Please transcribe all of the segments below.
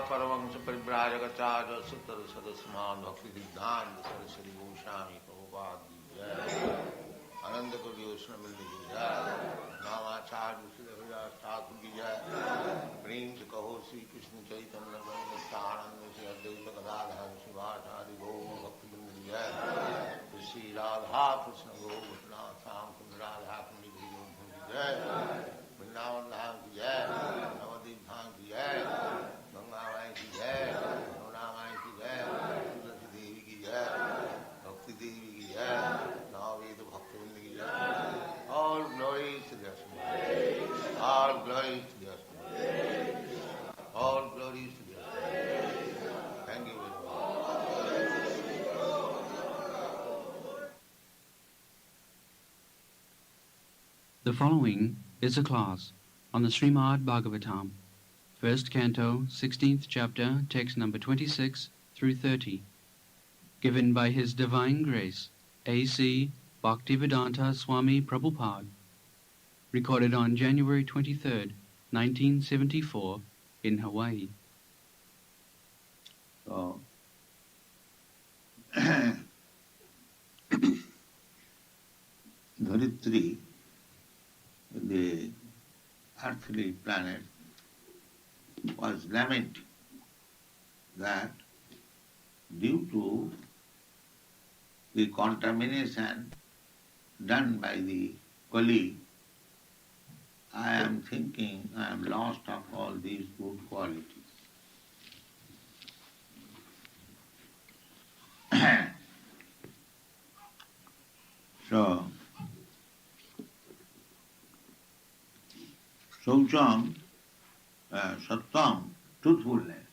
परमंश परिव्राजकाचार्य सुतर सदस्यमान भक्तिवेदांत सरस्वती गोस्वामी प्रभुपाद की जय। आनंद कवि वैष्णव मिलने की जय। नामाचार्य श्री हरिदास ठाकुर की जय। प्रेम से कहो श्री कृष्ण चैतन्य नित्यानंद श्री अद्वैत गदाधर शिवाचार्य गौर भक्तिवृंद की जय। श्री राधा कृष्ण गोपिनाथ श्याम कुंज राधा कुंज की जय। वृंदावन धाम की जय। नवदीप धाम की जय। गंगा माई की जय। यमुना माई की जय। तुलसी देवी की जय। भक्ति देवी की जय। नववेद भक्तवृंद की जय। All glory to the Asma. All glory to the Asma. All glory to the Asma. Thank you very much. The following is a class on the Srimad Bhagavatam, first canto, 16th chapter, text number 26 through 30, given by His Divine Grace, A.C. Bhaktivedanta Swami Prabhupada, recorded on January 23rd, 1974, in Hawaii. So, Dharitri, the earthly planet, was lamenting that due to the contamination done by the Kali, I am thinking I am lost of all these good qualities. So, Saucham, Sattam, truthfulness.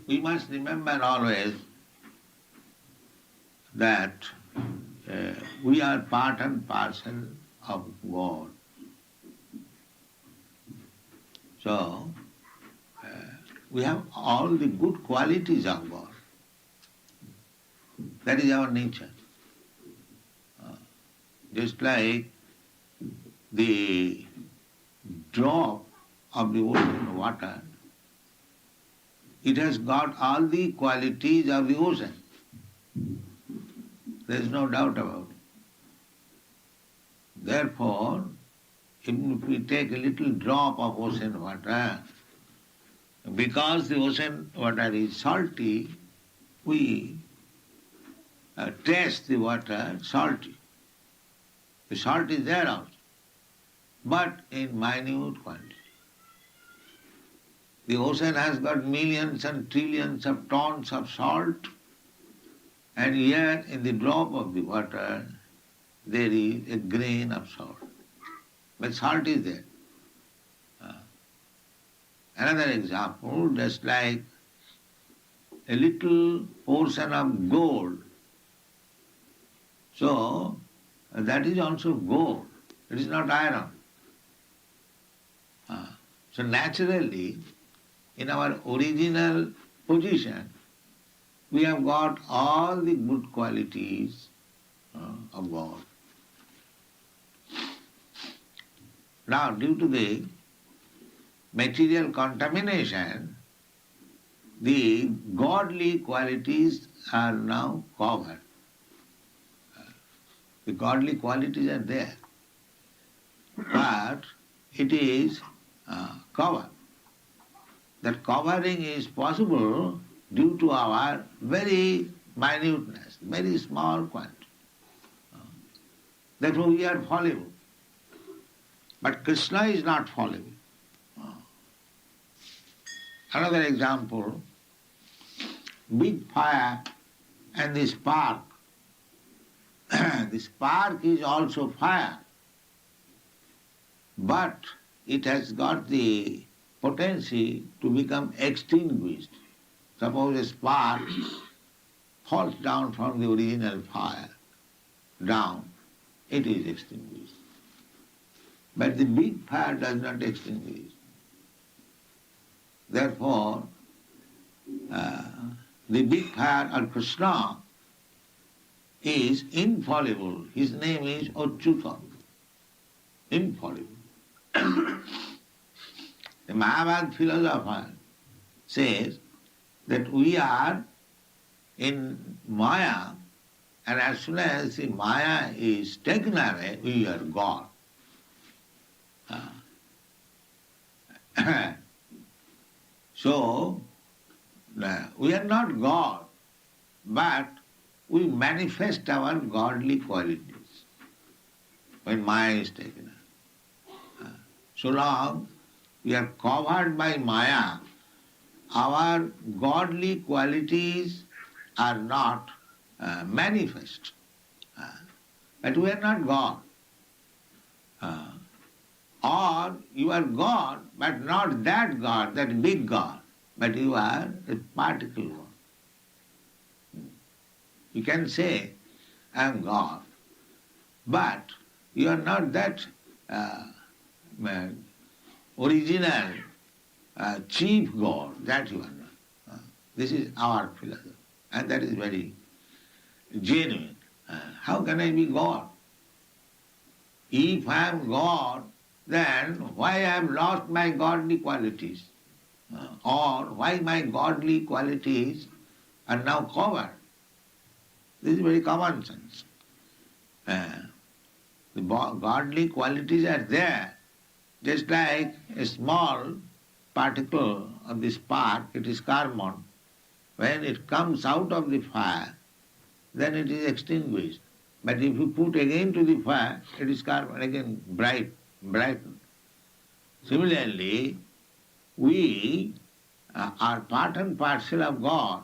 We must remember always that we are part and parcel of God. So, we have all the good qualities of God. That is our nature. Just like the drop of the ocean water, it has got all the qualities of the ocean. There is no doubt about it. Therefore, even if we take a little drop of ocean water, because the ocean water is salty, we taste the water salty. The salt is there also, but in minute quantity. The ocean has got millions and trillions of tons of salt, and yet in the drop of the water there is a grain of salt. But salt is there. Another example, just like a little portion of gold. So, that is also gold. It is not iron. So naturally, in our original position, we have got all the good qualities of God. Now, due to the material contamination, the godly qualities are now covered. The godly qualities are there, but it is covered. That covering is possible due to our very minuteness, very small quantity. Therefore we are fallible. But Krishna is not fallible. Another example, big fire and the spark. The spark is also fire, but it has got the potency to become extinguished. Suppose a spark falls down from the original fire, down, it is extinguished. But the big fire does not extinguish. Therefore, the big fire or Krishna is infallible. His name is Achyuta, infallible. The Mahabharata philosopher says that we are in Maya, and as soon as the Maya is taken away, we are God. So, we are not God, but we manifest our godly qualities when Maya is taken away. So long we are covered by Maya, our godly qualities are not manifest. But we are not God. Or you are God, but not that God, that big God, but you are a particle God. You can say, I am God, but you are not that original chief God, that you are not. This is our philosophy, and that is very genuine. How can I be God? If I am God, then why I have lost my godly qualities? Or why my godly qualities are now covered? This is very common sense. The godly qualities are there, just like a small particle of the spark, it is carbon. When it comes out of the fire, then it is extinguished. But if you put again to the fire, it is carbon again brightened. Similarly, we are part and parcel of God,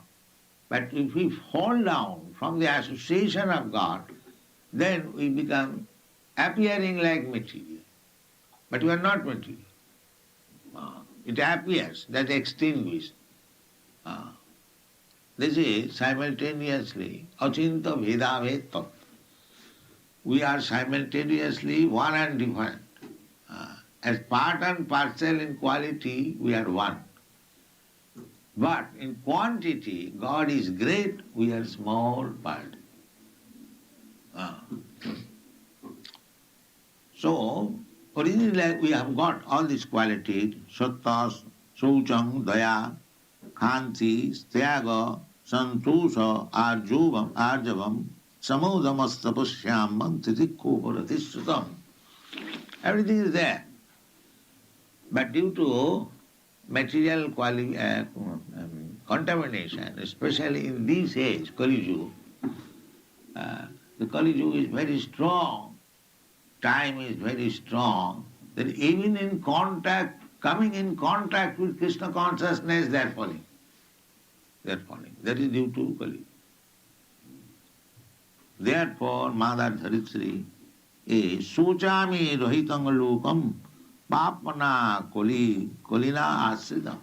but if we fall down from the association of God, then we become appearing like material. But we are not material. It appears that extinguished. This is simultaneously achinta veda veda. We are simultaneously one and different. As part and parcel in quality, we are one. But in quantity, God is great, we are small part. So, originally we have got all these qualities, satta, saucham, daya, khanti, styaga, santosha, arjavam, samodamastapashyam, titikko, paratisrutam. Everything is there. But due to material contamination, especially in this age, Kali Yuga, the Kali Yuga is very strong, time is very strong, that even in contact, coming in contact with Krishna consciousness, they are falling. They are falling. That is due to Kali Yuga. Therefore, Mother Dharitri is Sochami Rohitangalokam Papana Kolina Asridam.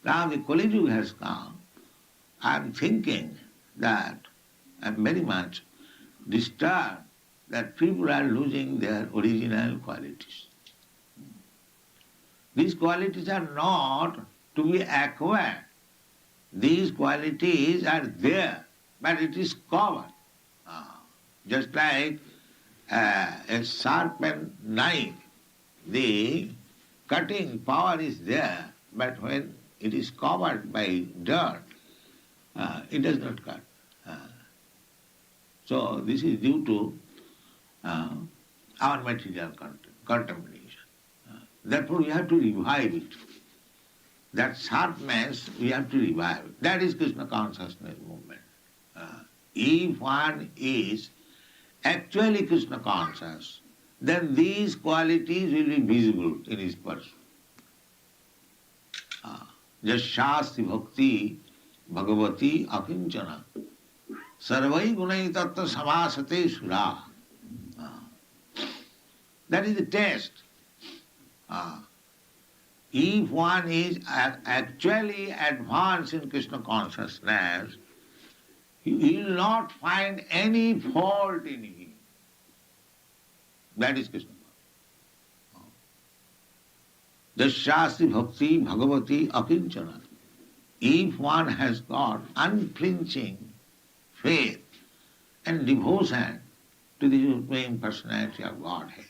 Now the Kali Yuga has come. I am thinking that I am very much disturbed that people are losing their original qualities. These qualities are not to be acquired. These qualities are there, but it is covered. Just like a sharpened knife, the cutting power is there, but when it is covered by dirt, it does not cut. So this is due to our material contamination. Therefore we have to revive it. That sharpness we have to revive. That is Krishna consciousness movement. If one is actually Krishna conscious, then these qualities will be visible in his person. Jashasti bhakti bhagavati akinchana sarvai gunai tattva samasate sura. That is the test. If one is actually advanced in Krishna consciousness, he will not find any fault in him. That is Krishna. Jashasti bhakti bhagavati akinchana. If one has got unflinching faith and devotion to the Supreme Personality of Godhead,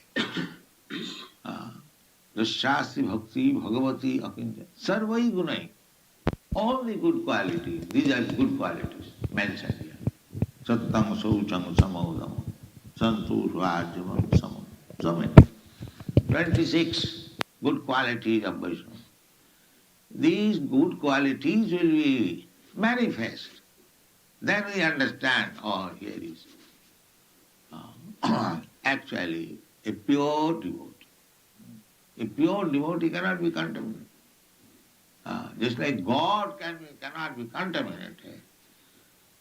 Jashasti bhakti bhagavati akinchana. Sarvai gunai. All the good qualities, these are good qualities mentioned here. Sattam saucham samodam santosvarjavam samam. So many. 26 good qualities of Vaishnava. These good qualities will be manifest. Then we understand, oh, here is actually a pure devotee. A pure devotee cannot be contaminated. Just like God cannot be contaminated.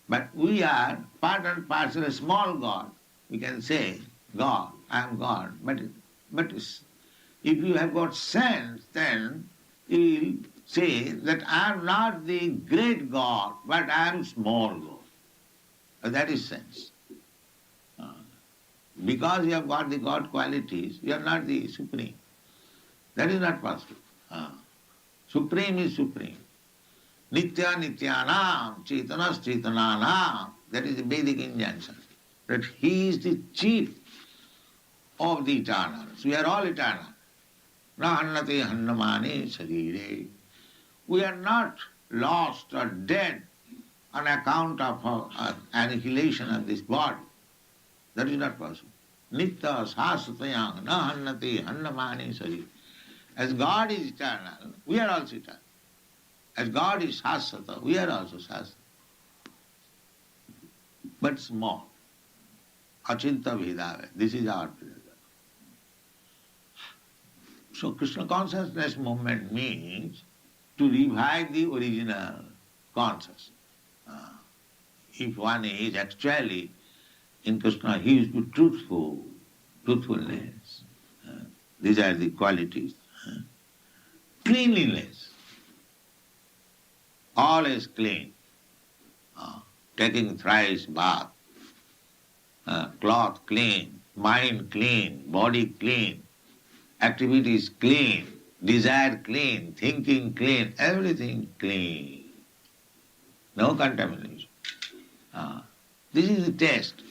But we are part and parcel, a small God. We can say, God, I am God. But if you have got sense, then you will say that I am not the great God, but I am small God. That is sense. Because you have got the God qualities, you are not the supreme. That is not possible. Supreme is supreme. Nitya Nityanam, Chaitanas Chaitananam. That is the Vedic injunction. That he is the chief of the eternals. We are all eternal. Na hannate hannamane sarire. We are not lost or dead on account of annihilation of this body. That is not possible. Nitya sasatayang na hannate hannamane sarire. As God is eternal, we are also eternal. As God is sasata, we are also sasata. But small. Achinta Vedava. This is our Vedava. So Krishna consciousness movement means to revive the original consciousness. If one is actually in Krishna, he is to truthful, truthfulness. These are the qualities. Cleanliness. Always clean. Taking thrice bath. Cloth clean, mind clean, body clean, activities clean, desire clean, thinking clean, everything clean. No contamination. This is the test.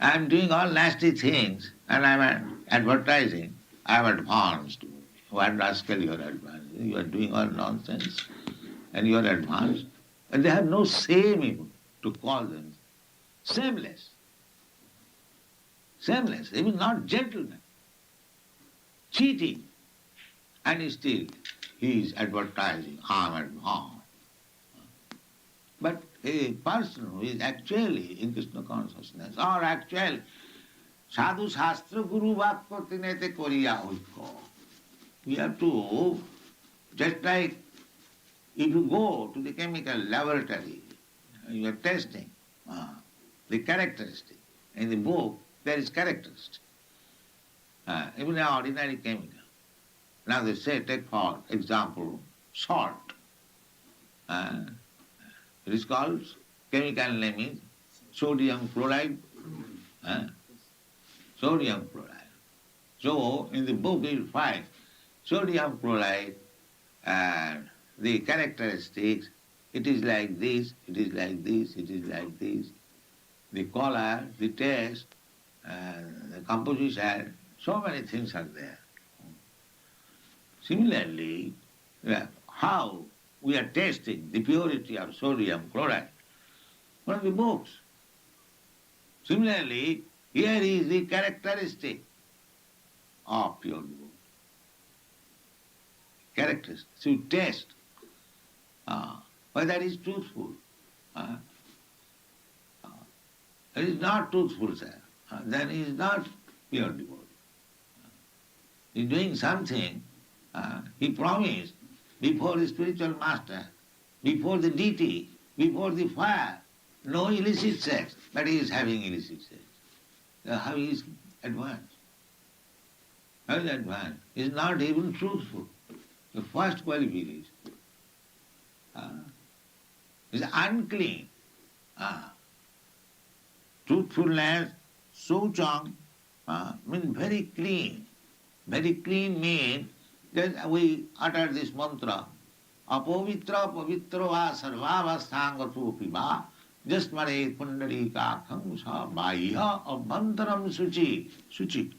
I am doing all nasty things and I am advertising. I am advanced. What rascal you are advanced? You are doing all nonsense and you are advanced. And they have no shame even to call them shameless. Shameless, even not gentlemen. Cheating. And still he is advertising, I am advanced. But a person who is actually in Krishna consciousness, or actual sadhu shastra guru vakpatinete koriya oikko. We have to, just like if you go to the chemical laboratory, you are testing the characteristic. In the book, there is characteristic. Even an ordinary chemical. Now they say, take for example, salt. It is called, chemical name is sodium chloride. Sodium chloride. So in the book you will find sodium chloride and the characteristics, it is like this, it is like this, it is like this. The color, the taste, the composition, so many things are there. Similarly, how we are testing the purity of sodium chloride from the books. Similarly, here is the characteristic of pure devotion. Characteristic. So you test whether it is truthful. It is not truthful, sir. Then he is not pure devotee. He is doing something, he promised before the spiritual master, before the deity, before the fire, no illicit sex, but he is having illicit sex. How he is advanced? How is advanced? He is not even truthful. The first qualification is unclean. Truthfulness, Souchang, means very clean. Very clean means that we utter this mantra, Apavitra pavitro va sarvavasthangato piva, jasmare pundarikakham sa baiha abhantaram suchi. Suchi.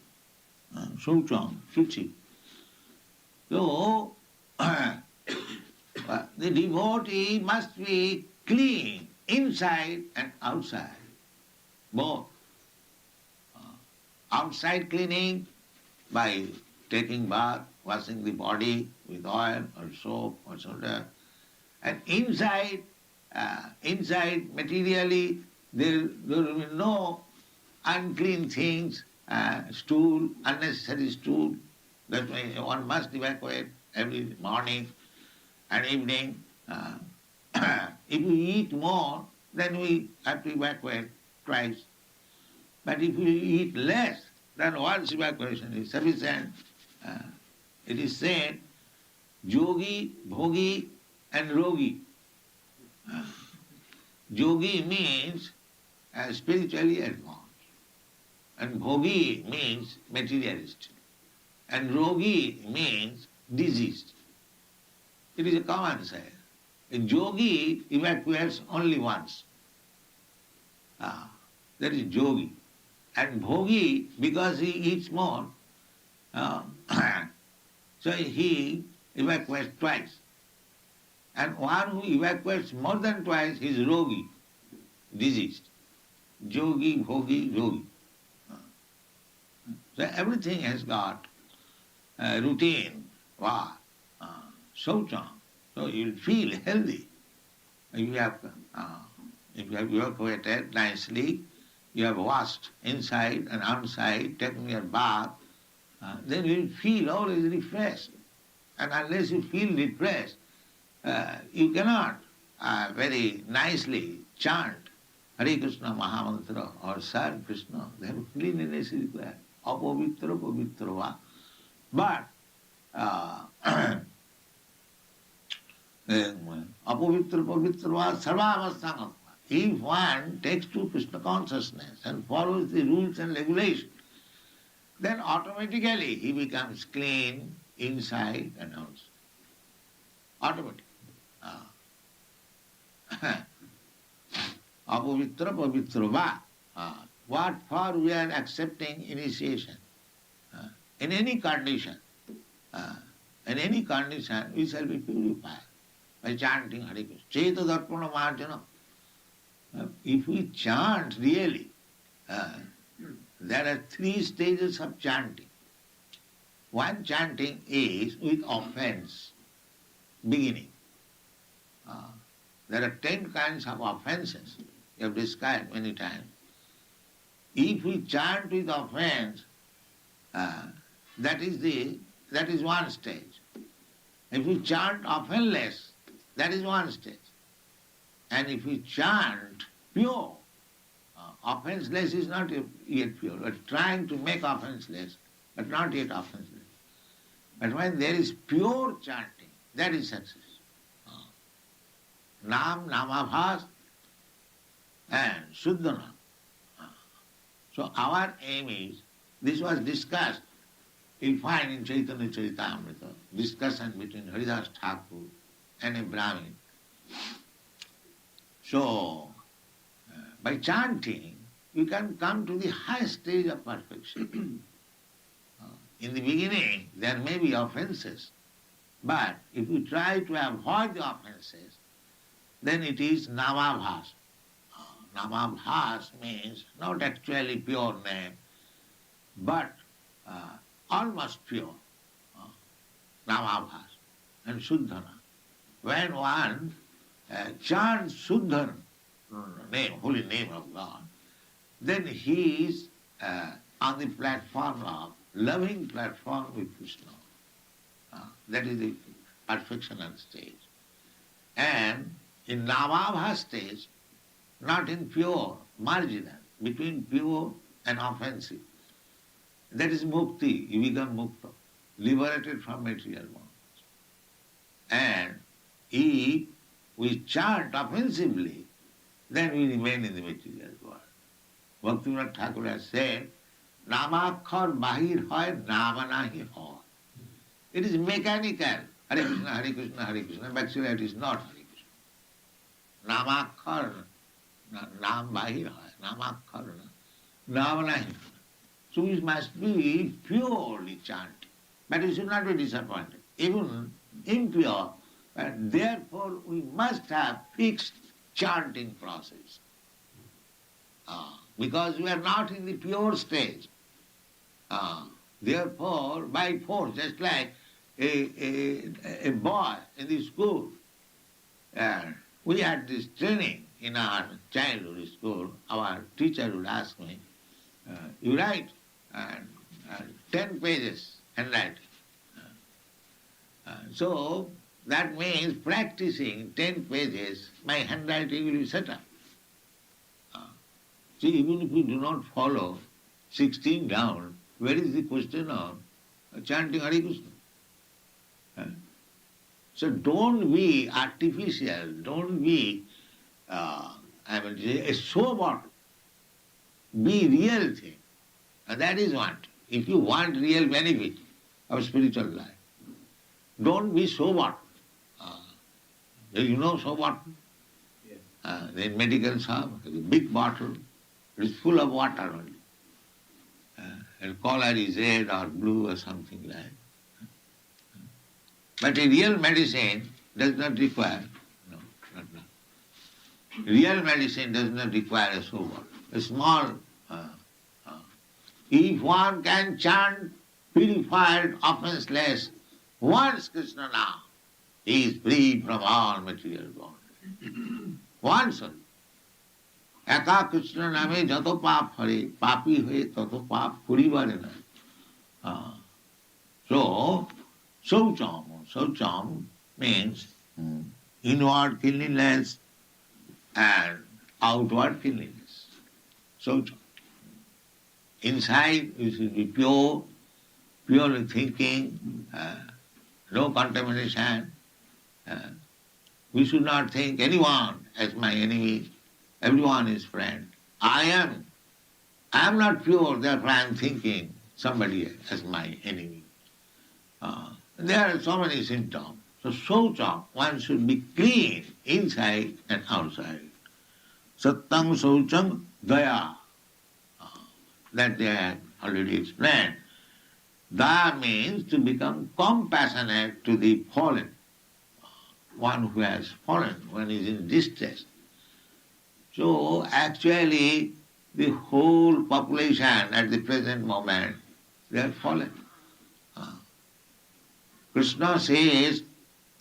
Souchang, suchi. So, the devotee must be clean inside and outside. Both. Outside cleaning by taking bath, washing the body with oil or soap or soda. And inside materially, there will be no unclean things, stool, unnecessary stool. That's why one must evacuate every morning and evening. If we eat more, then we have to evacuate twice. But if we eat less, then once evacuation is sufficient. It is said, yogi, bhogi and rogi. Yogi means spiritually advanced. And bhogi means materialist. And rogi means diseased. It is a common saying. A yogi evacuates only once. That is yogi. And bhogi, because he eats more, so he evacuates twice. And one who evacuates more than twice, he is rogi, diseased. Yogi, bhogi, yogi. So everything has got a routine, shaucha. So you will feel healthy. If you have evacuated nicely, you have washed inside and outside, taken your bath, then you will feel always refreshed. And unless you feel refreshed, you cannot very nicely chant Hare Krishna Mahamantra or serve Krishna. Then cleanliness is required. Apavitra pavitra va. But apavitra pavitra va sarvavasthanatva. If one takes to Krishna consciousness and follows the rules and regulations, then automatically he becomes clean inside and outside. Automatically. Apavitra pavitra va. What for we are accepting initiation? In any condition, we shall be purified by chanting Hare Krishna. Cheta darpana marjana. If we chant really, there are 3 stages of chanting. One chanting is with offense, beginning. There are 10 kinds of offenses, we have described many times. If we chant with offense, that is one stage. If we chant offenseless, that is one stage. And if we chant pure, offenseless is not yet pure. We are trying to make offenseless, but not yet offenseless. But when there is pure chanting, that is success. Nam, Namabhas, and Shuddhana. So our aim is, this was discussed, you'll find in Chaitanya Charitamrita, discussion between Haridas Thakur and a Brahmin. So, by chanting, you can come to the highest stage of perfection. In the beginning, there may be offenses, but if you try to avoid the offenses, then it is Namabhas. Namabhas means not actually pure name, but almost pure. Namabhas and Shuddhana. When one chants Shuddhana, name, holy name of God, then he is on the platform of loving platform with Krishna. That is the perfectional stage. And in Namabha stage, not in pure, marginal, between pure and offensive. That is mukti, you become mukta, liberated from material bonds. And if we chant offensively, then we remain in the material world. Bhaktivedanta Thakur has said, Namakhar bahir hoy, nama nahi hoy. It is mechanical. Hare Krishna, Hare Krishna, Hare Krishna. But actually it is not Hare Krishna. Namakhar, nam bahir hoy, namakhar, nama nahi hoy. So it must be purely chanted. But we should not be disappointed. Even impure, and therefore we must have fixed chanting process. Because we are not in the pure stage. Therefore, by force, just like a boy in the school, we had this training in our childhood school. Our teacher would ask me, you write 10 pages handwriting. So that means practicing 10 pages, my handwriting will be set up. See, even if we do not follow 16 down, where is the question of chanting Hare Krishna? So don't be artificial, don't be, a show bottle. Be real thing. And that is what. If you want real benefit of spiritual life, don't be so what. You know so what? The medical shop has a big bottle. It is full of water only. And color is red or blue or something like that. But a real medicine does not require, no, not. Real medicine does not require a soap bottle. A small, if one can chant purified, offenseless, once Krishna now, he is free from all material bondage. Once only. Eka Krishna name jato pap hare, papi hoye tato pap kuribare na. So, Saucham means inward cleanliness and outward cleanliness. Saucham. Inside you should be pure, purely thinking, no contamination. We should not think anyone as my enemy. Everyone is friend. I am not pure, therefore I am thinking somebody as my enemy. There are so many symptoms. So saucham, one should be clean inside and outside. Sattam saucham daya. That they had already explained. Daya means to become compassionate to the fallen. One who has fallen, one is in distress. So actually the whole population at the present moment, they are fallen. Krishna says,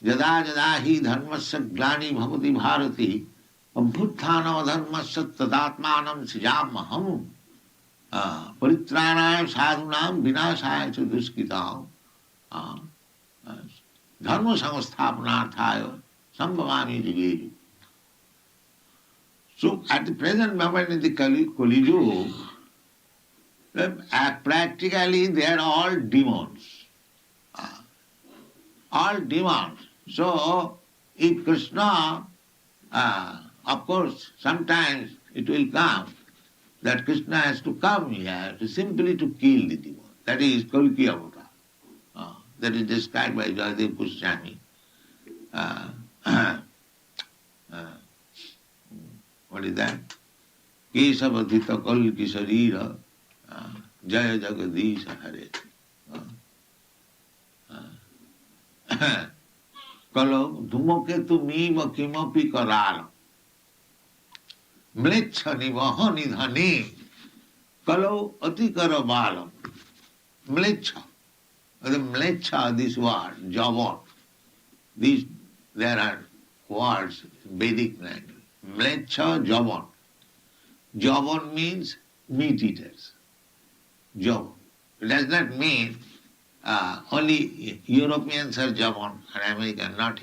Jada jada hi dharmasya glani bhavati bharati abhutthana dharmasya tadatmanam sijamaham paritranaya sadhunam vinasaya cha duskitam dharma samasthapanarthaya sambhavami jigeju. So at the present moment in the Kali Yuga, practically they are all demons. All demons. So if Krishna, of course, sometimes it will come that Krishna has to come here to simply to kill the demon. That is Kalki Avatar. That is described by Jayadev Goswami. What is that? Kesavadhita Kalki Sarira Jaya Jagadisha Hare. Kalo dhumoketu miva kimapi karala mlecha nivaha nidhani kalo atikara balam mlecha. The mlecha, this word, javon, there are words in Vedic language. Mlecha, javon. Javon means meat eaters. Javon. It does not mean only Europeans are javon and Americans, not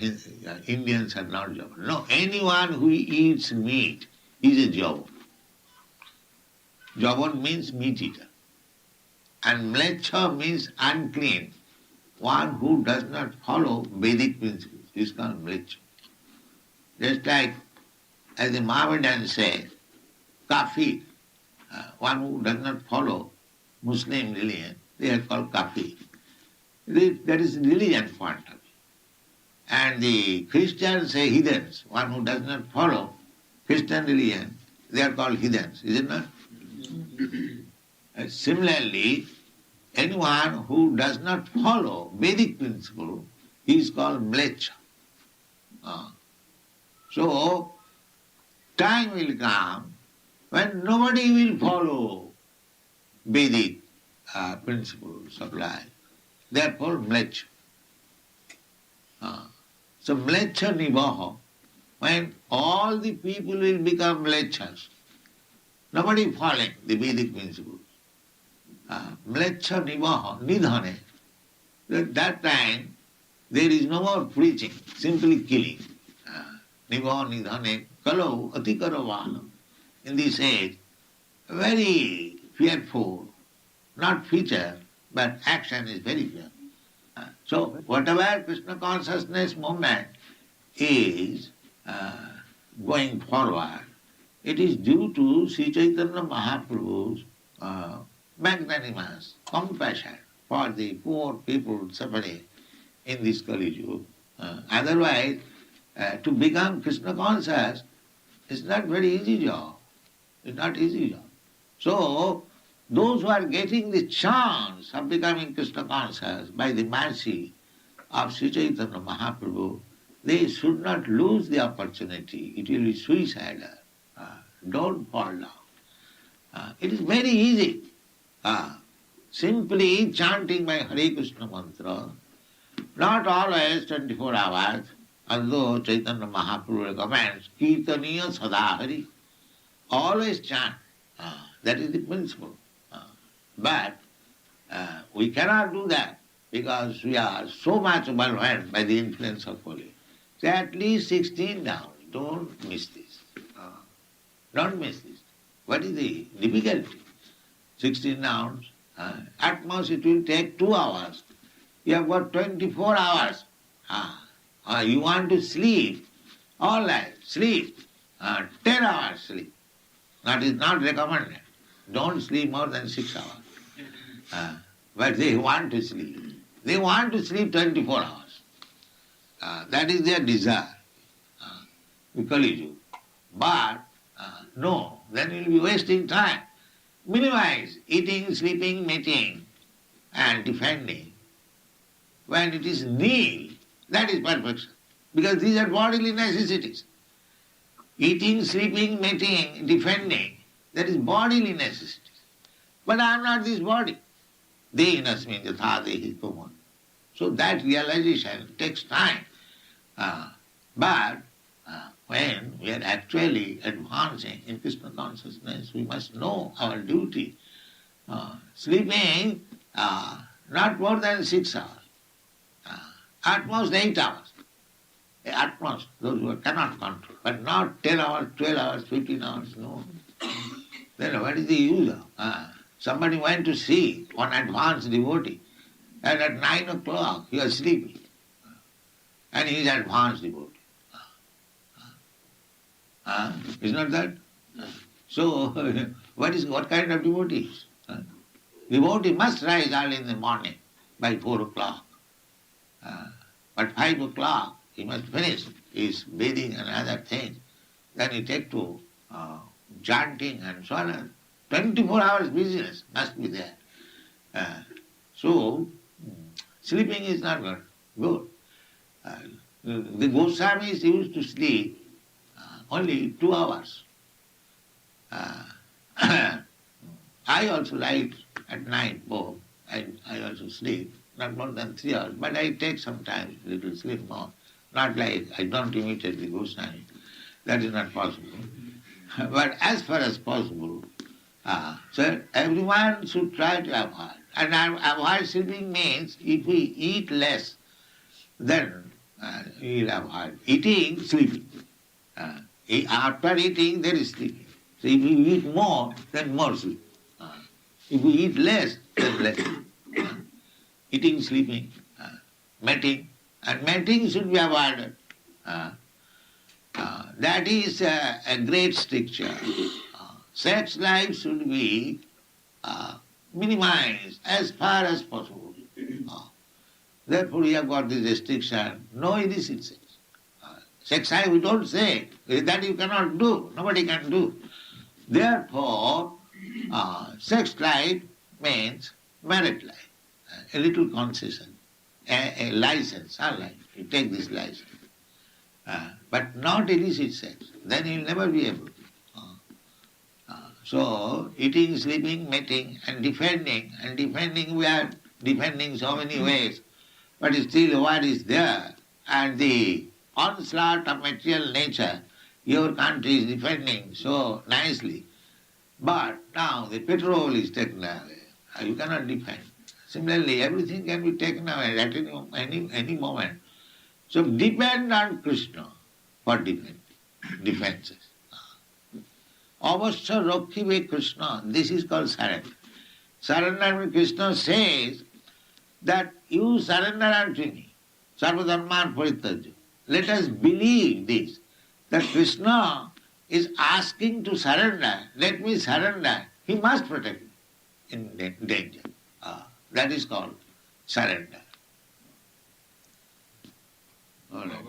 Indians are not javon. No, anyone who eats meat is a javon. Javon means meat eater. And mlecha means unclean. One who does not follow Vedic principles is called mlecha. Just like, as the Mohammedans say, kafir. One who does not follow Muslim religion, they are called kafir. That is religion point of view. And the Christians say heathens. One who does not follow Christian religion, they are called heathens, is it not? Similarly, anyone who does not follow Vedic principle is called mlecha. So, time will come when nobody will follow Vedic principles of life. They are called mlecha. So mlecha nivaha, when all the people will become mlechas, nobody following the Vedic principles. Mlecha nivaha, nidhane. At that time, there is no more preaching, simply killing. Nivaha nidhane, kalau atikara. In this age, very fearful, not feature, but action is very fearful. So whatever Krishna consciousness movement is going forward, it is due to Sri Chaitanya Mahaprabhu's magnanimous compassion for the poor people suffering in this Kali Yuga. Otherwise, to become Krishna conscious is not very easy job. It's not easy job. So, those who are getting the chance of becoming Krishna conscious by the mercy of Sri Chaitanya Mahaprabhu, they should not lose the opportunity. It will be suicidal. Don't fall down. It is very easy. Simply chanting my Hare Krishna mantra, not always 24 hours, although Chaitanya Mahaprabhu recommends, Kirtaniya Sadahari, always chant. That is the principle. But we cannot do that because we are so much overwhelmed by the influence of Holy. So at least 16 now. Don't miss this. Don't miss this. What is the difficulty? 16 nouns. At most it will take 2 hours. You have got 24 hours. You want to sleep, all right, sleep. 10 hours sleep. That is not recommended. Don't sleep more than 6 hours. But they want to sleep. They want to sleep 24 hours. That is their desire. But no, then you will be wasting time. Minimize eating, sleeping, mating, and defending. When it is need, that is perfection. Because these are bodily necessities. Eating, sleeping, mating, defending, that is bodily necessities. But I am not this body. Dehinasmin yatha dehi kumon. So that realization takes time. But when we are actually advancing in Krishna consciousness, we must know our duty. Sleeping not more than 6 hours. At most 8 hours. At most, those who cannot control. But not 10 hours, 12 hours, 15 hours, no. Then what is the use of? Somebody went to see one advanced devotee, and at 9 o'clock he was sleeping. And he is advanced devotee. Is not that? So, what kind of devotee is? Devotee must rise early in the morning by 4 o'clock. But 5 o'clock he must finish his bathing and other things. Then he take to chanting and so on. 24 hours business must be there. So, sleeping is not good. The Goswamis used to sleep only 2 hours. I also write at night both, and I also sleep, not more than 3 hours, but I take sometimes little sleep more. Not like I don't imitate the Goswami. That is not possible. But as far as possible, so everyone should try to avoid. And avoid sleeping means if we eat less, then we will avoid eating, sleeping. After eating, there is sleeping. So if we eat more, then more sleep. If we eat less, then less. Eating, sleeping, mating. And mating should be avoided. That is a great stricture. Sex life should be minimized as far as possible. Therefore we have got this restriction, no illicit sex. Sex life we don't say, that you cannot do, nobody can do. Therefore, sex life means married life, a little concession, a license, unlike you take this license. But not illicit sex, then you will never be able. So, eating, sleeping, mating, and defending we are defending so many ways, but still what is there? And the onslaught of material nature, your country is defending so nicely. But now the petrol is taken away. You cannot defend. Similarly, everything can be taken away at any moment. So depend on Krishna for defenses. Avasya Rakhive Krishna, this is called surrender. Surrender means Krishna says that you surrender unto me. Sarvadharman Parityajya. Let us believe this, that Krishna is asking to surrender. Let me surrender. He must protect me in danger. That is called surrender. All right.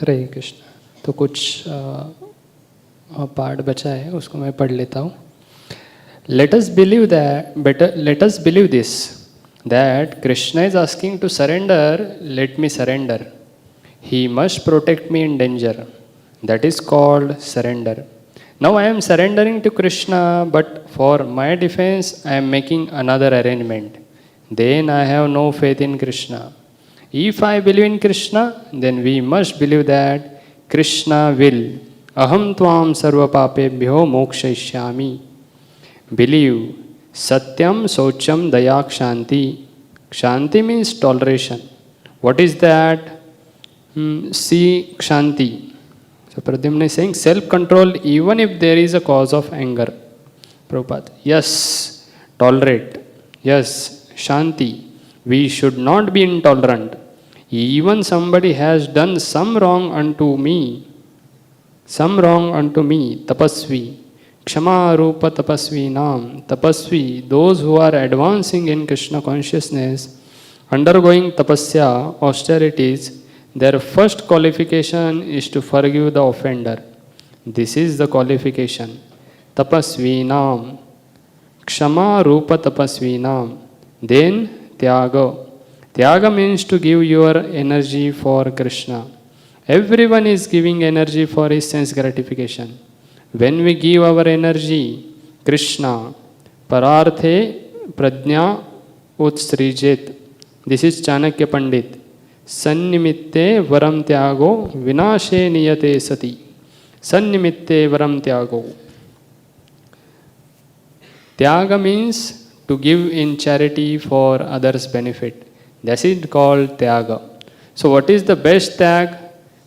हरे कृष्ण। तो कुछ part बचा है, उसको मैं पढ़ लेता हूँ। Let us believe this, that Krishna is asking to surrender. Let me surrender. He must protect me in danger. That is called surrender. Now I am surrendering to Krishna, but for my defense I am making another arrangement. Then I have no faith in Krishna. If I believe in Krishna, then we must believe that Krishna will. Aham tvam sarva papebhyo mokshayishyami. Believe. Satyam, Socham, Daya, Kshanti. Kshanti means toleration. What is that? See Kshanti. So Pradyumna is saying self-control even if there is a cause of anger. Prabhupada. Yes, tolerate. Yes, Shanti. We should not be intolerant. Even somebody has done some wrong unto me, tapasvi. Kshama Rupa Tapasvi Nam. Tapasvi, those who are advancing in Krishna consciousness, undergoing tapasya, austerities, their first qualification is to forgive the offender. This is the qualification. Tapasvi Nam. Kshama Rupa Tapasvi Nam. Then Tyaga. Tyaga means to give your energy for Krishna. Everyone is giving energy for his sense gratification. When we give our energy, Krishna, Pararthe Pradnya Utsrijet. This is Chanakya Pandit. Sannimitte Varam Tyago Vinashe Niyate Sati. Sannimitte Varam Tyago. Tyaga means to give in charity for others' benefit. That is called Tyaga. So what is the best tag?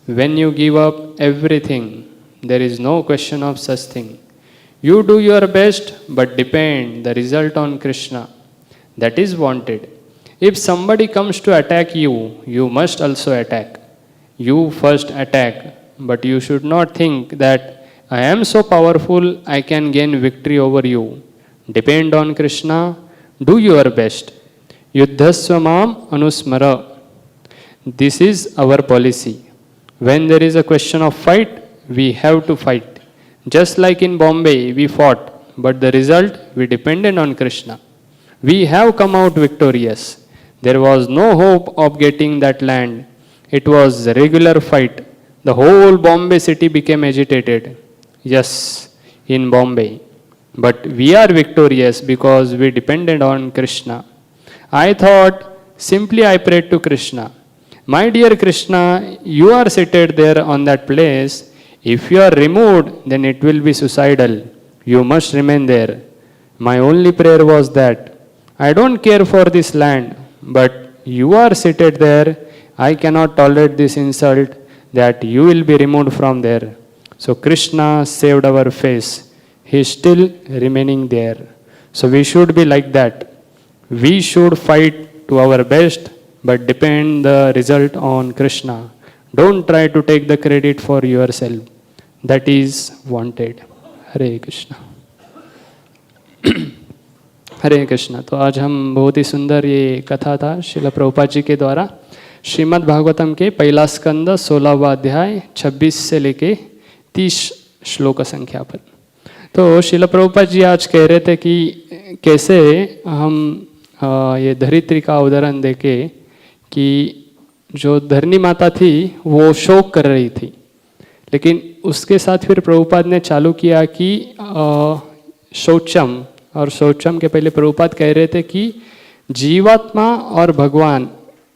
When you give up everything. There is no question of such thing. You do your best, but depend the result on Krishna. That is wanted. If somebody comes to attack you, you must also attack. You first attack, but you should not think that I am so powerful, I can gain victory over you. Depend on Krishna. Do your best. Yuddhasva mam anusmara. This is our policy. When there is a question of fight, we have to fight. Just like in Bombay, we fought, but the result, we depended on Krishna. We have come out victorious. There was no hope of getting that land. It was a regular fight. The whole Bombay city became agitated. Yes, in Bombay. But we are victorious because we depended on Krishna. I thought, simply I prayed to Krishna. My dear Krishna, you are seated there on that place. If you are removed, then it will be suicidal. You must remain there. My only prayer was that I don't care for this land, but you are seated there. I cannot tolerate this insult that you will be removed from there. So Krishna saved our face. He is still remaining there. So we should be like that. We should fight to our best, but depend the result on Krishna. Don't try to take the credit for yourself. That is wanted. Hare Krishna. हरे कृष्ण। तो आज हम बहुत ही सुंदर ये कथा था श्रील प्रभुपाद जी के द्वारा श्रीमद् भागवतम के पहला स्कंद 16वां अध्याय 26 से लेके 30 श्लोक संख्या पर। तो श्रील प्रभुपाद जी आज कह रहे थे कि कैसे हम ये धरित्री का उदाहरण देके कि जो धरनी माता थी वो शोक कर रही थी, लेकिन उसके साथ फिर प्रभुपाद ने चालू किया कि शौचम, और शौचम के पहले प्रभुपाद कह रहे थे कि जीवात्मा और भगवान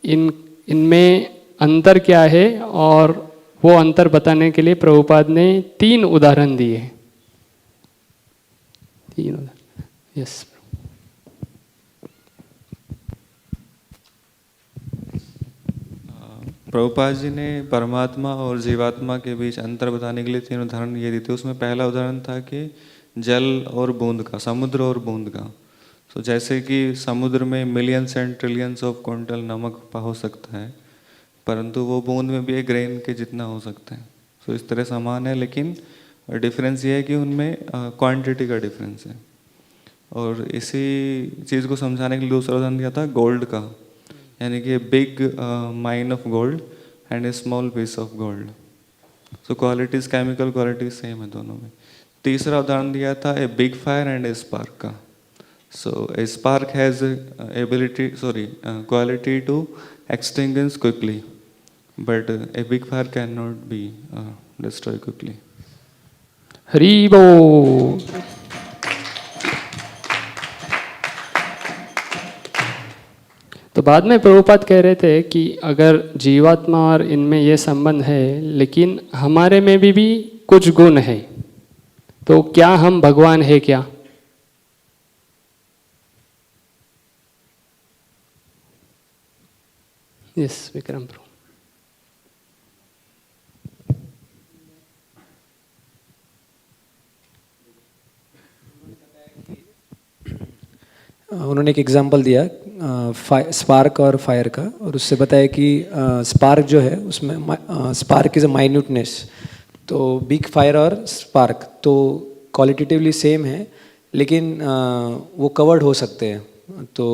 इनमें अंतर क्या है, और वो अंतर बताने के लिए प्रभुपाद ने 3 उदाहरण दिए। 3 उदाहरण। यस। प्रभुपाद जी ने परमात्मा और जीवात्मा के बीच अंतर बताने के लिए 3 उदाहरण ये दिए थे। उसमें पहला उदाहरण था कि जल और बूंद का, समुद्र और बूंद का। तो जैसे कि समुद्र में millions and trillions of quintal नमक हो सकता है, परंतु वो बूंद में भी एक ग्रेन के जितना हो सकता है। तो इस तरह समान है, लेकिन डिफरेंस ये है कि उनमें क्वांटिटी का डिफरेंस है। और इसी चीज़ को समझाने के लिए दूसरा उदाहरण दिया था गोल्ड का, यानी कि big mine of gold and a small piece of gold. So qualities, chemical qualities same है दोनों में। तीसरा उदाहरण दिया था a big fire and a spark का। So a spark has ability quality to extinguish quickly, but a big fire cannot be destroyed quickly. Hari बोल। तो बाद में प्रभुपाद कह रहे थे कि अगर जीवात्मा और इनमें ये संबंध है, लेकिन हमारे में भी कुछ गुण है, तो क्या हम भगवान है क्या? यस विक्रम प्रभु। उन्होंने एक एग्जांपल दिया स्पार्क और फायर का, और उससे बताया कि स्पार्क जो है उसमें स्पार्क इज़ अ माइन्यूटनेस, तो बिग फायर और स्पार्क तो क्वालिटेटिवली सेम है, लेकिन वो कवर्ड हो सकते हैं। तो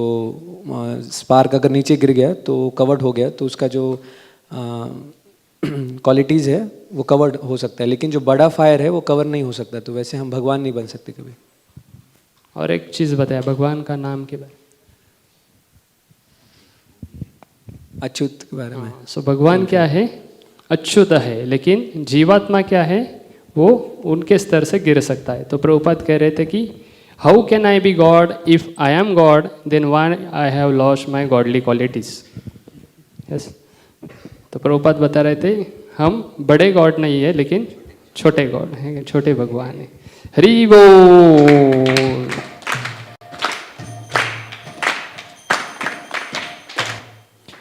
स्पार्क अगर नीचे गिर गया तो कवर्ड हो गया, तो उसका जो क्वालिटीज़ है वो कवर्ड हो सकता है, लेकिन जो बड़ा फायर है वो कवर नहीं हो सकता। तो वैसे हम भगवान नहीं बन सकते कभी। और एक चीज़ बताया भगवान का नाम के बारे में, अच्युत के बारे में। सो भगवान क्या है? अच्युत है, लेकिन जीवात्मा क्या है? वो उनके स्तर से गिर सकता है। तो प्रभुपाद कह रहे थे कि how can I be God if I am God, then why I have lost my godly qualities. Yes, तो प्रभुपाद बता रहे थे हम बड़े गॉड नहीं है, लेकिन छोटे गॉड हैं, छोटे भगवान हैं। हरि बोल।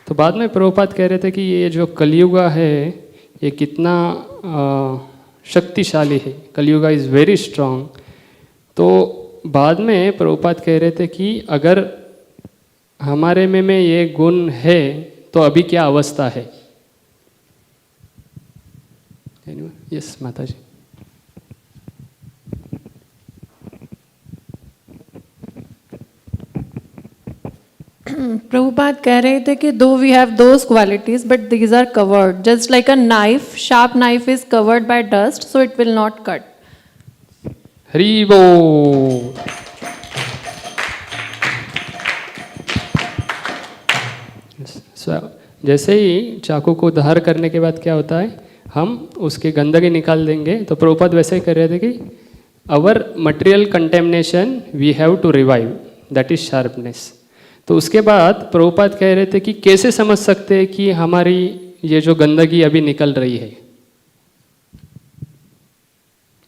तो बाद में प्रभुपाद कह रहे थे कि ये जो कलयुग है ये कितना शक्तिशाली है, कलयुग इज़ वेरी स्ट्रांग। तो बाद में प्रभुपाद कह रहे थे कि अगर हमारे में ये गुण है तो अभी क्या अवस्था है। यस माता जी। प्रभुपाद कह रहे थे कि though we have those qualities but these are covered, just like a knife, sharp knife is covered by dust so it will not cut. Hari बोल। जैसे ही चाकू को धार करने के बाद क्या होता है, हम उसकी गंदगी निकाल देंगे। तो प्रभुपाद वैसे ही कर रहे थे कि our material contamination we have to revive, that is sharpness. तो उसके बाद प्रभुपाद कह रहे थे कि कैसे समझ सकते हैं कि हमारी ये जो गंदगी अभी निकल रही है।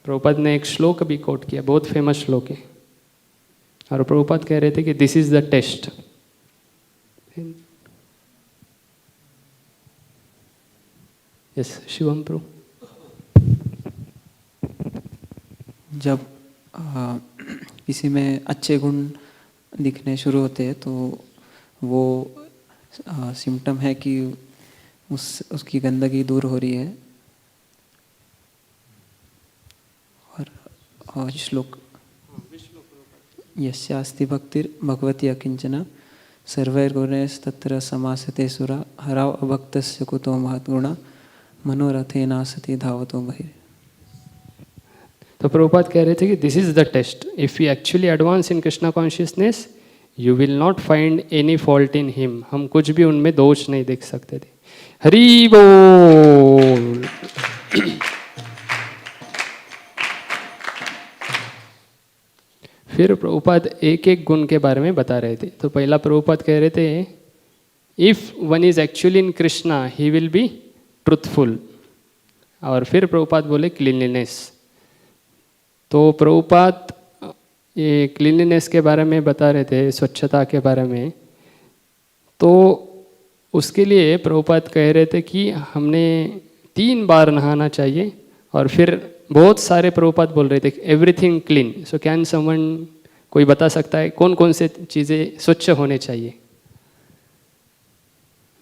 प्रभुपाद ने एक श्लोक भी कोट किया, बहुत फेमस श्लोक है, और प्रभुपाद कह रहे थे कि this is the test. Yes Shivam Prabhu. जब किसी में अच्छे गुण दिखने शुरू होते हैं तो वो सिम्टम है कि उसकी गंदगी दूर हो रही है। और श्लोक यस्यास्ति भक्तिर् भगवती अकिंचन सर्वैर्गुणैस्तत्र समासते सुरा हराव अभक्तस्य कुतो महद्गुणा मनोरथेनासति धावतो बहिः। तो प्रभुपाद कह रहे थे कि this is the test, if you actually advance in Krishna consciousness you will not find any fault in him. हम कुछ भी उनमें दोष नहीं देख सकते थे। हरि बोल। फिर प्रभुपाद एक एक गुण के बारे में बता रहे थे। तो पहला प्रभुपाद कह रहे थे if one is actually in Krishna he will be truthful. और फिर प्रभुपाद बोले क्लीनलीनेस। तो प्रभुपाद ये क्लीनलीनेस के बारे में बता रहे थे, स्वच्छता के बारे में। तो उसके लिए प्रभुपाद कह रहे थे कि हमने 3 बार नहाना चाहिए, और फिर बहुत सारे प्रभुपाद बोल रहे थे everything clean. So can someone, कोई बता सकता है कौन कौन से चीज़ें स्वच्छ होने चाहिए?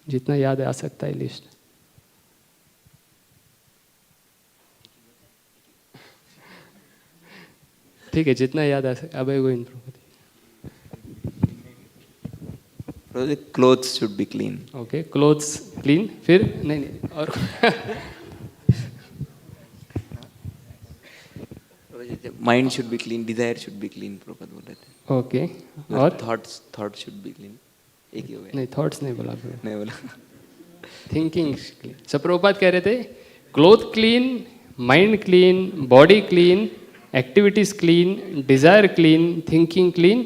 जितना याद आ सकता है लिस्ट। ठीक है, जितना याद आ सकता। अब Govind Prabhu. Clothes should be clean. Okay, clothes clean. फिर नहीं और mind should be clean, desire should be clean, Prabhupada बोल रहे थे। ओके, और थॉट शुड बी क्लीन, एक ही हो गया। नहीं, थॉट्स नहीं बोला, नहीं बोला। Thinking clean. सब प्रभुपाद कह रहे थे cloth clean, mind clean, body clean, activities clean, desire clean, thinking clean,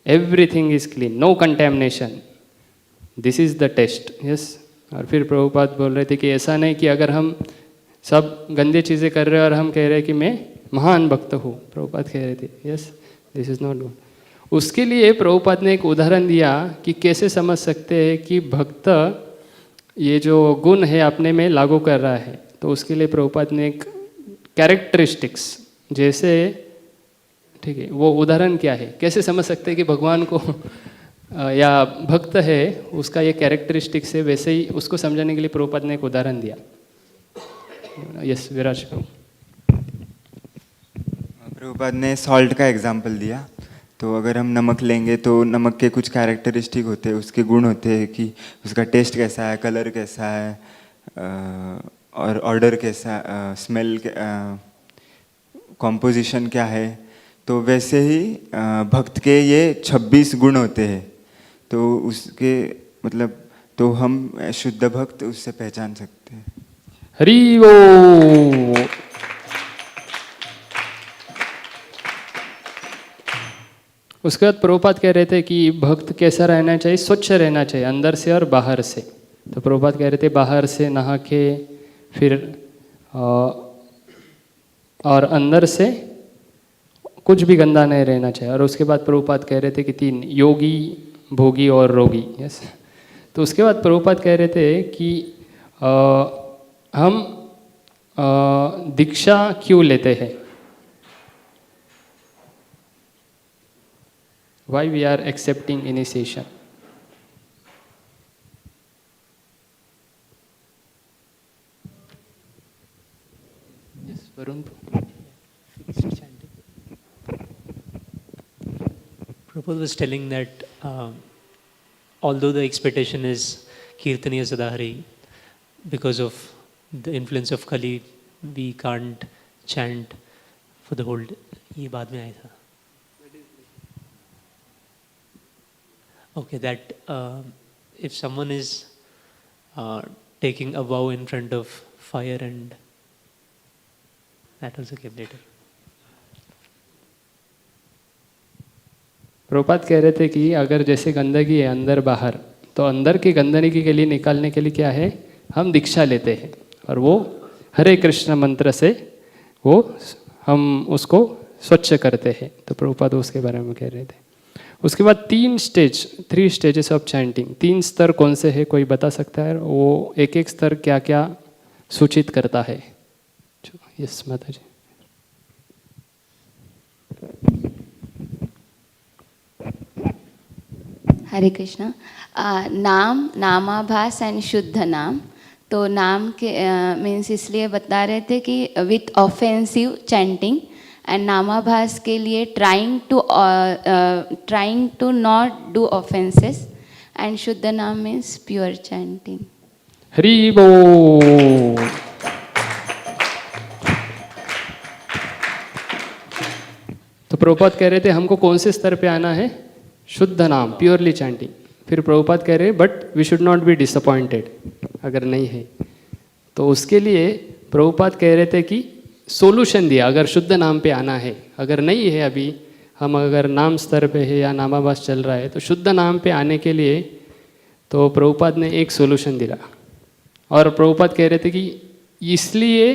everything is clean, no contamination, this is the test. Yes. और फिर प्रभुपाद बोल रहे थे कि ऐसा नहीं कि अगर हम सब गंदे चीज़ें कर रहे हैं और हम कह रहे हैं कि मैं महान भक्त हूँ, प्रभुपाद कह रहे थे yes, this is not good. उसके लिए प्रभुपाद ने एक उदाहरण दिया कि कैसे समझ सकते हैं कि भक्त ये जो गुण है अपने में लागू कर रहा है। तो उसके लिए प्रभुपाद ने एक कैरेक्टरिस्टिक्स जैसे, ठीक है, वो उदाहरण क्या है, कैसे समझ सकते हैं कि भगवान को या भक्त है उसका ये कैरेक्टरिस्टिक्स है, वैसे ही उसको समझाने के लिए प्रभुपाद ने एक उदाहरण दिया। यस, विराज करो। प्रभुपाद ने सॉल्ट का एग्जाम्पल दिया। तो अगर हम नमक लेंगे तो नमक के कुछ कैरेक्टरिस्टिक होते हैं, उसके गुण होते हैं कि उसका टेस्ट कैसा है, कलर कैसा है, और ऑर्डर कैसा, स्मेल, कॉम्पोजिशन क्या है। तो वैसे ही भक्त के ये 26 गुण होते हैं। तो उसके मतलब तो हम शुद्ध भक्त उससे पहचान सकते हैं। हरि वो। उसके बाद प्रभुपाद कह रहे थे कि भक्त कैसा रहना चाहिए, स्वच्छ रहना चाहिए अंदर से और बाहर से। तो प्रभुपाद कह रहे थे बाहर से नहा के फिर और अंदर से कुछ भी गंदा नहीं रहना चाहिए। और उसके बाद प्रभुपाद कह रहे थे कि 3 योगी, भोगी और रोगी। यस। तो उसके बाद प्रभुपाद कह रहे थे कि हम दीक्षा क्यों लेते हैं, why we are accepting initiation. Yes, Varun. Prabhupada was telling that although the expectation is Kirtaniya Sadahari, because of the influence of Kali, we can't chant for the whole day. ये बाद में आया था। Okay, that if someone is taking a vow in front of fire, and that also came later. Prabhupada कह रहे थे कि अगर जैसे गंदगी है अंदर बाहर, तो अंदर की गंदगी के लिए निकालने के लिए क्या है, हम दीक्षा लेते हैं और वो हरे कृष्ण मंत्र से वो हम उसको स्वच्छ करते हैं। तो प्रभुपाद उसके बारे में कह रहे थे। उसके बाद 3 स्टेजेस ऑफ चैंटिंग, 3 स्तर कौन से है, कोई बता सकता है? वो एक एक स्तर क्या क्या सूचित करता है? यस माता जी। हरे कृष्णा। नाम, नामाभास एंड शुद्ध नाम। तो नाम के मीन्स इसलिए बता रहे थे कि with offensive chanting, and namabhasa के लिए trying to not do offences, and shuddha nama means pure chanting. Hari बोल। तो प्रभुपाद कह रहे थे हमको कौन से स्तर पे आना है, शुद्ध नाम, प्योरली चैंटिंग। फिर प्रभुपाद कह रहे but we should not be disappointed, अगर नहीं है तो उसके लिए प्रभुपाद कह रहे थे कि सोल्यूशन दिया, अगर शुद्ध नाम पे आना है, अगर नहीं है अभी हम अगर नाम स्तर पे है या नामाभास चल रहा है, तो शुद्ध नाम पे आने के लिए तो प्रभुपाद ने एक सोल्यूशन दिया। और प्रभुपाद कह रहे थे कि इसलिए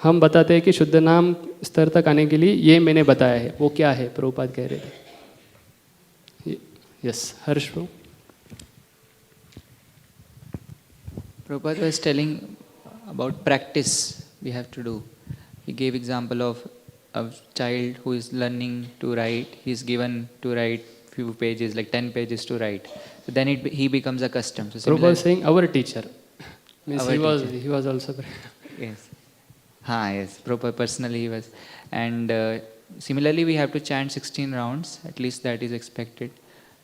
हम बताते हैं कि शुद्ध नाम स्तर तक आने के लिए ये मैंने बताया है। वो क्या है प्रभुपाद कह रहे थे? Yes, Harsh bro. Prabhupada was telling about practice we have to do. He gave example of a child who is learning to write. He is given to write few pages, like 10 pages to write. So then he becomes accustomed. So Prabhupada was saying our teacher. Means our he was also. Yes. Yes. Prabhupada personally he was. And similarly we have to chant 16 rounds. At least that is expected.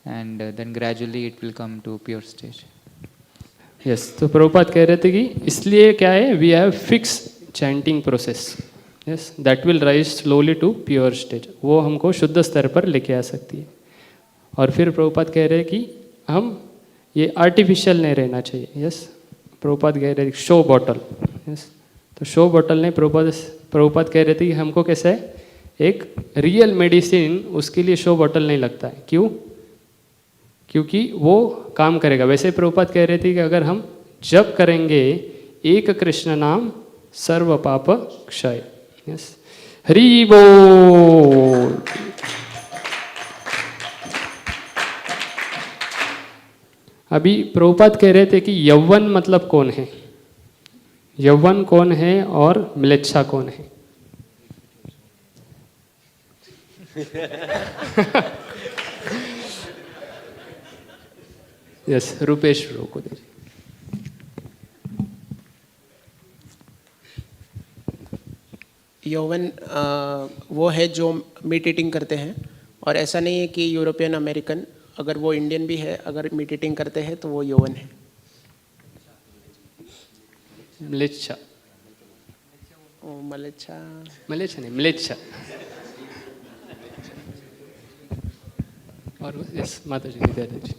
And then gradually it will come to pure stage. Yes. तो प्रभुपाद कह रहे थे कि इसलिए क्या है, we have fix chanting process. Yes, that will rise slowly to pure stage, वो हमको शुद्ध स्तर पर लेके आ सकती है। और फिर प्रभुपाद कह रहे हैं कि हम ये आर्टिफिशियल नहीं रहना चाहिए। यस, प्रभुपाद कह रहे शो बॉटल। यस, तो शो बॉटल नहीं, प्रभुपाद कह रहे थे कि हमको कैसा है, एक रियल मेडिसिन उसके लिए शो बॉटल नहीं लगता है। क्यों? क्योंकि वो काम करेगा। वैसे प्रभुपाद कह रहे थे कि अगर हम जप करेंगे एक कृष्ण नाम सर्व पाप क्षय। यस, हरि बोल। अभी प्रभुपाद कह रहे थे कि यौवन मतलब कौन है, यौवन कौन है और म्लेच्छा कौन है। यस, रूपेश ब्रो को दीजिए। यौवन वो है जो मीट ईटिंग करते हैं, और ऐसा नहीं है कि यूरोपियन अमेरिकन, अगर वो इंडियन भी है, अगर मीट ईटिंग करते हैं तो वो यौवन है। म्लेच्छा, ओ मलेच्छा, मलेच्छा नहीं, म्लेच्छा। और यस, माता जी दे दीजिए।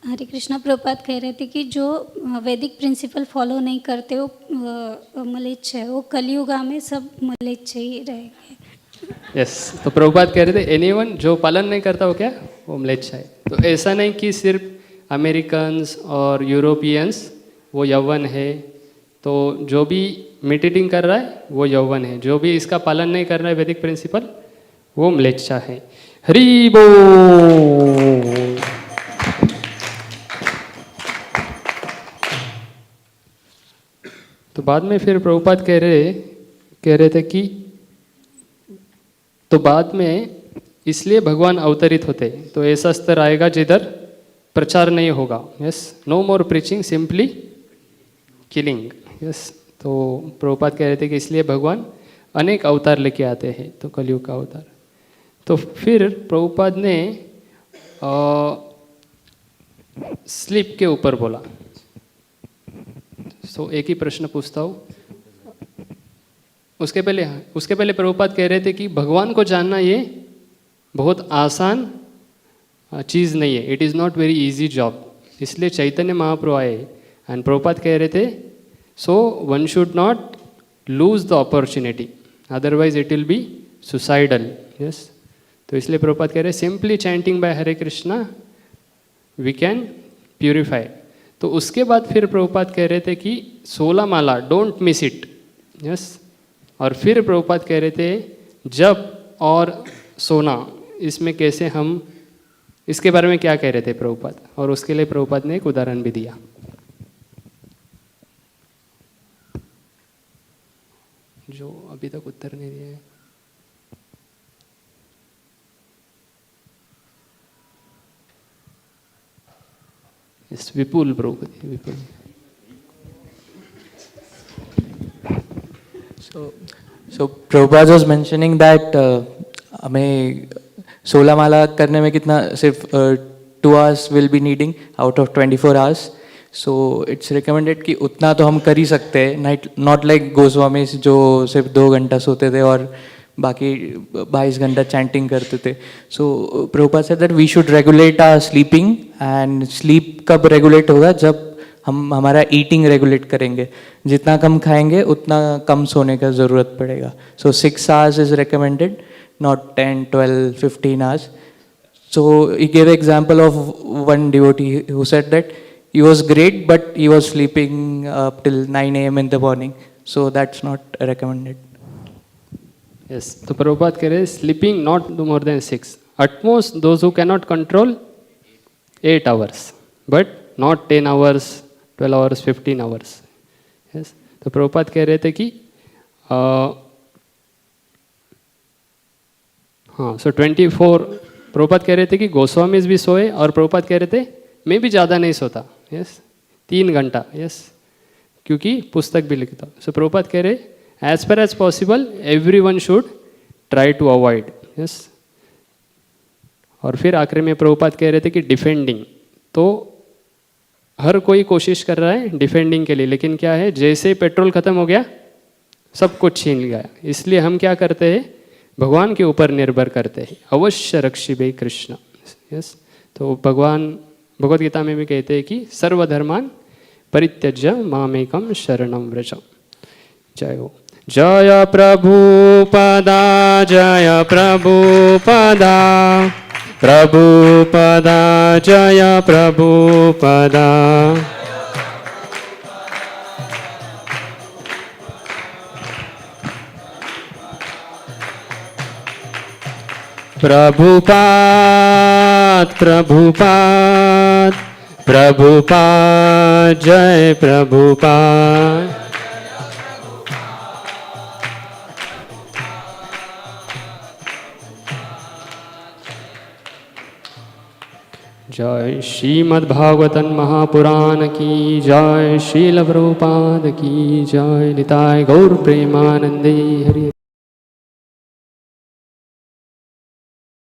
हरे कृष्णा, प्रभुपाद कह रहे थे कि जो वैदिक प्रिंसिपल फॉलो नहीं करते वो मलेच्छ है, वो कलियुगा में सब मलेच्छ ही रहेंगे। यस, तो प्रभुपाद कह रहे थे एनीवन जो पालन नहीं करता वो क्या, वो म्लेच्छा है। तो ऐसा नहीं कि सिर्फ अमेरिकन्स और यूरोपियंस वो यौवन है, तो जो भी मीट ईटिंग कर रहा है वो यौवन है, जो भी इसका पालन नहीं कर रहा है वैदिक प्रिंसिपल वो म्लेच्छा है। हरि बोल। तो बाद में फिर प्रभुपाद कह रहे थे कि तो बाद में इसलिए भगवान अवतरित होते, तो ऐसा स्तर आएगा जिधर प्रचार नहीं होगा। यस, नो मोर प्रीचिंग, सिंपली किलिंग। यस, तो प्रभुपाद कह रहे थे कि इसलिए भगवान अनेक अवतार लेके आते हैं, तो कलयुग का अवतार। तो फिर प्रभुपाद ने स्लीप के ऊपर बोला। तो एक ही प्रश्न पूछता हूँ। उसके पहले प्रभुपाद कह रहे थे कि भगवान को जानना ये बहुत आसान चीज़ नहीं है, it is not very easy job. इसलिए चैतन्य महाप्रभु आए एंड प्रभुपाद कह रहे थे so one should not lose the opportunity, otherwise it will be suicidal. Yes, तो इसलिए प्रभुपाद कह रहे simply chanting by Hare Krishna we can purify. तो उसके बाद फिर प्रभुपाद कह रहे थे कि 16 माला डोंट मिस इट। यस, और फिर प्रभुपाद कह रहे थे जप और सोना, इसमें कैसे हम, इसके बारे में क्या कह रहे थे प्रभुपाद, और उसके लिए प्रभुपाद ने एक उदाहरण भी दिया। जो अभी तक उत्तर नहीं दिया है। Yes, Vipul प्रभुपति, Vipul. So Prabhupada was mentioning that हमें 16 माला करने में कितना, सिर्फ 2 hours will be needing out of 24 hours. So it's recommended कि उतना तो हम कर ही सकते हैं, not like गोस्वामी जो सिर्फ 2 घंटा सोते थे और बाकी 22 घंटा चैंटिंग करते थे। सो Prabhupada said that we should regulate our sleeping, and sleep कब रेगुलेट होगा, जब हम हमारा ईटिंग रेगुलेट करेंगे। जितना कम खाएंगे उतना कम सोने का ज़रूरत पड़ेगा। सो 6 hours is recommended, not 10, 12, 15 hours. So he gave an example of one devotee who said that he was great but he was sleeping up till 9 AM in the morning. So that's not recommended. Yes, तो प्रभुपाद कह रहे sleeping not more than 6. At most those who cannot control 8 hours, but not 10 hours, 12 hours, 15 hours. Yes, तो प्रभुपाद कह रहे थे कि हाँ, सो 24 प्रभुपाद कह रहे थे कि गोस्वामीज भी सोए, और प्रभुपाद कह रहे थे मैं भी ज़्यादा नहीं सोता। यस, 3 घंटा। यस, क्योंकि पुस्तक भी लिखता। सो प्रभुपाद कह रहे as far as possible everyone should try to avoid. Yes, और फिर आखिर में प्रभुपाद कह रहे थे कि डिफेंडिंग, तो हर कोई कोशिश कर रहा है डिफेंडिंग के लिए, लेकिन क्या है, जैसे पेट्रोल खत्म हो गया सब कुछ छीन गया। इसलिए हम क्या करते हैं, भगवान के ऊपर निर्भर करते हैं। अवश्य रक्षिबे कृष्ण। यस, तो भगवान भगवद गीता में भी कहते हैं कि सर्वधर्मान परित्यज्य मामेकम शरणं व्रज। जय हो। जय प्रभुपदा, जय प्रभुपदा, प्रभुपदा जय प्रभुपदा। प्रभुपाद प्रभुपाद प्रभुपाद जय प्रभुपाद। जय श्रीमद्भागवतन महापुराण की जय, श्रील प्रभुपाद की जय। निताय गौर प्रेमानंदे हरि।